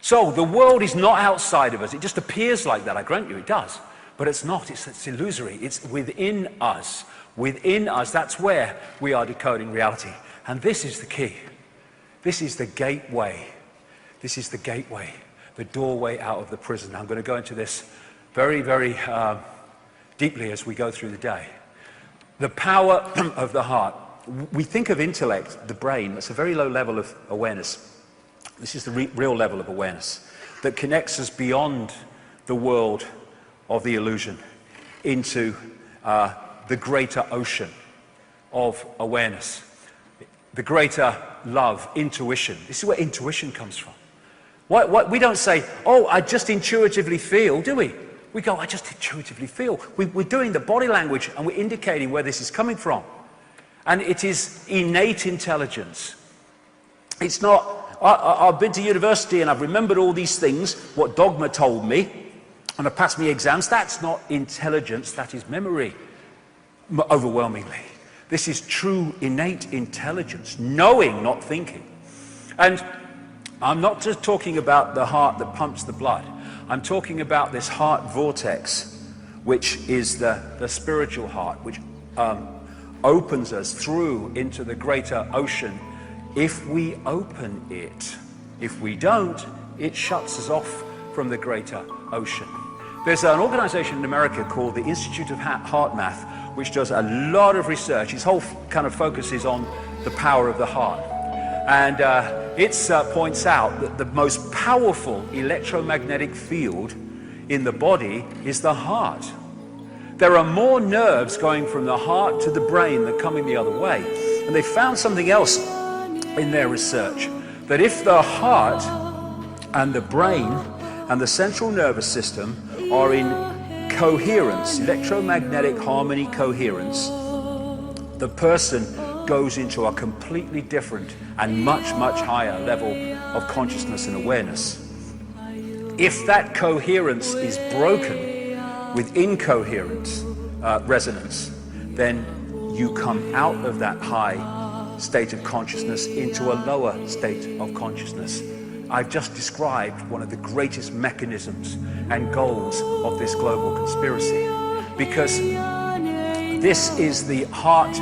So the world is not outside of us. It just appears like that. I grant you it does. But it's not. It's illusory. It's within us. Within us, that's where we are decoding reality. And this is the key. This is the gateway. This is the gateway, the doorway out of the prison. I'm going to go into this very, very deeply as we go through the day. The power of the heart. We think of intellect, the brain, that's a very low level of awareness. This is the real level of awareness that connects us beyond the world of the illusion into the greater ocean of awareness, the greater love, intuition. This is where intuition comes from. We don't say, oh, I just intuitively feel, do we? We go, I just intuitively feel. We're doing the body language and we're indicating where this is coming from. And it is innate intelligence. It's not, I've been to university and I've remembered all these things, what dogma told me, and I passed my exams. That's not intelligence, that is memory, overwhelmingly. This is true innate intelligence, knowing, not thinking. And I'm not just talking about the heart that pumps the blood. I'm talking about this heart vortex, which is the spiritual heart, which opens us through into the greater ocean if we open it. If we don't, it shuts us off from the greater ocean. There's an organization in America called the Institute of Heart Math, which does a lot of research. Its whole kind of focus is on the power of the heart. And it points out that the most powerful electromagnetic field in the body is the heart. There are more nerves going from the heart to the brain than coming the other way. And they found something else in their research, that if the heart and the brain and the central nervous system are in coherence, electromagnetic harmony coherence, the person goes into a completely different and much, much higher level of consciousness and awareness. If that coherence is broken with incoherent resonance, then you come out of that high state of consciousness into a lower state of consciousness. I've just described one of the greatest mechanisms and goals of this global conspiracy, because this is the heart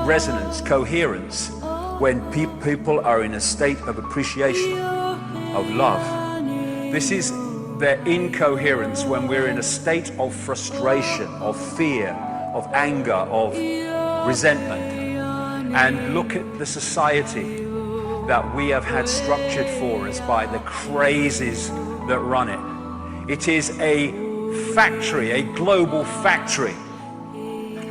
resonance, coherence, when people are in a state of appreciation, of love. This is their incoherence when we're in a state of frustration, of fear, of anger, of resentment. And look at the society that we have had structured for us by the crazes that run it. It is a factory, a global factory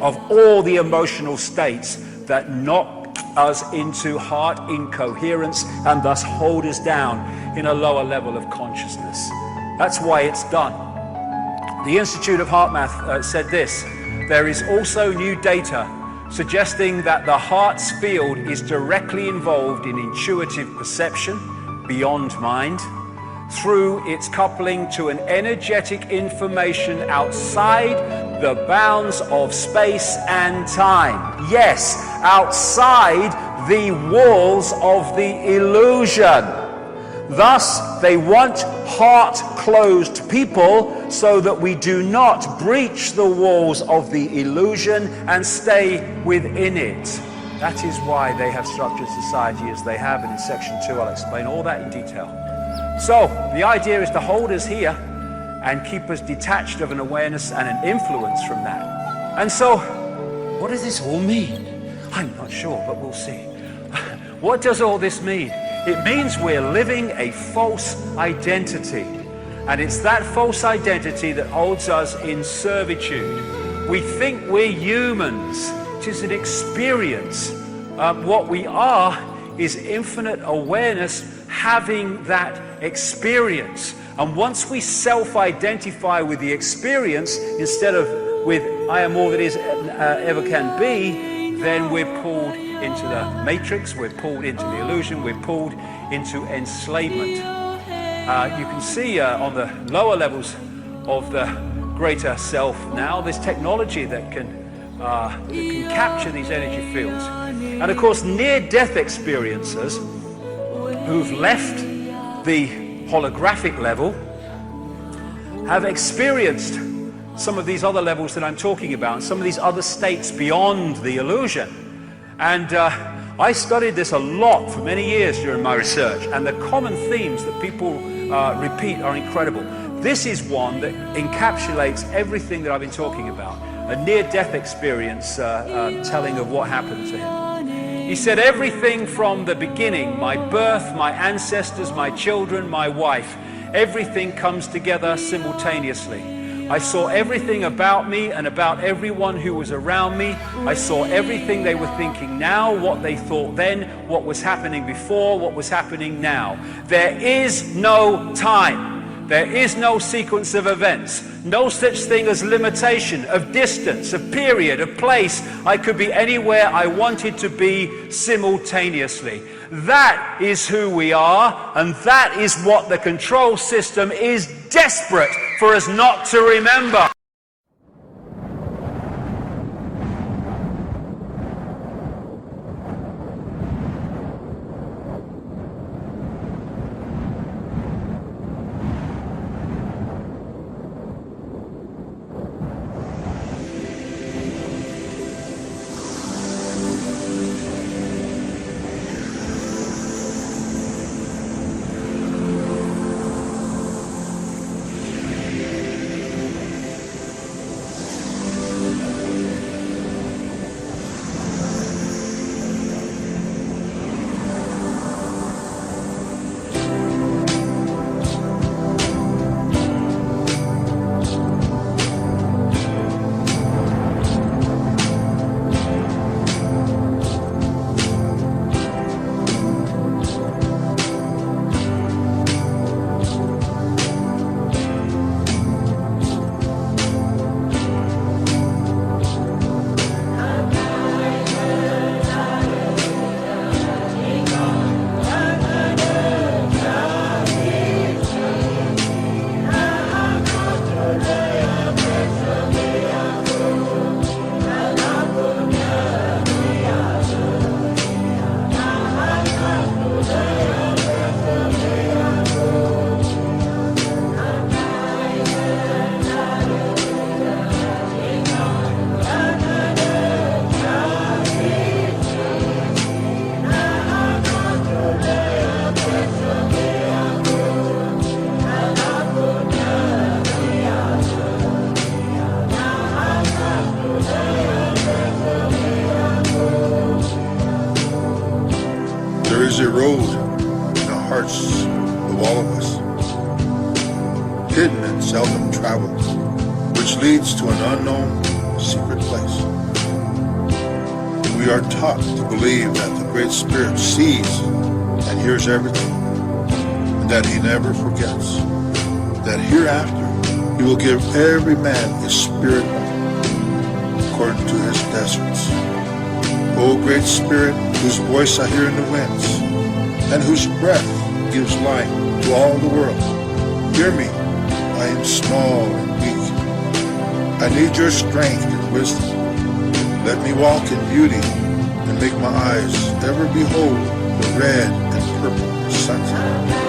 of all the emotional states that knock us into heart incoherence and thus hold us down in a lower level of consciousness. That's why it's done. The Institute of Heart Math said this: there is also new data suggesting that the heart's field is directly involved in intuitive perception beyond mind through its coupling to an energetic information outside the bounds of space and time. Yes, outside the walls of the illusion. Thus, they want heart-closed people so that we do not breach the walls of the illusion and stay within it. That is why they have structured society as they have, and in section 2 I'll explain all that in detail. So, the idea is to hold us here and keep us detached of an awareness and an influence from that. And so, what does this all mean? I'm not sure, but we'll see. What does all this mean? It means we're living a false identity. And it's that false identity that holds us in servitude. We think we're humans, which is an experience. What we are is infinite awareness having that experience. And once we self-identify with the experience instead of with I am all that is ever can be, then we're pulled into the matrix, we're pulled into the illusion, we're pulled into enslavement. You can see on the lower levels of the greater self now, there's technology that can capture these energy fields. And of course, near-death experiencers who've left the holographic level have experienced some of these other levels that I'm talking about, and some of these other states beyond the illusion. And I studied this a lot for many years during my research, and the common themes that people repeat are incredible. This is one that encapsulates everything that I've been talking about. A near-death experience telling of what happened to him. He said, everything from the beginning, my birth, my ancestors, my children, my wife, everything comes together simultaneously. I saw everything about me and about everyone who was around me. I saw everything they were thinking now, what they thought then, what was happening before, what was happening now. There is no time. There is no sequence of events, no such thing as limitation, of distance, of period, of place. I could be anywhere I wanted to be simultaneously. That is who we are, and that is what the control system is desperate for us not to remember. is a road in the hearts of all of us, hidden and seldom traveled, which leads to an unknown, secret place. We are taught to believe that the Great Spirit sees and hears everything, and that He never forgets, that hereafter He will give every man his spirit according to his deserts. O Great Spirit, whose voice I hear in the winds, and whose breath gives life to all the world, hear me, I am small and weak. I need your strength and wisdom. Let me walk in beauty and make my eyes ever behold the red and purple sunset.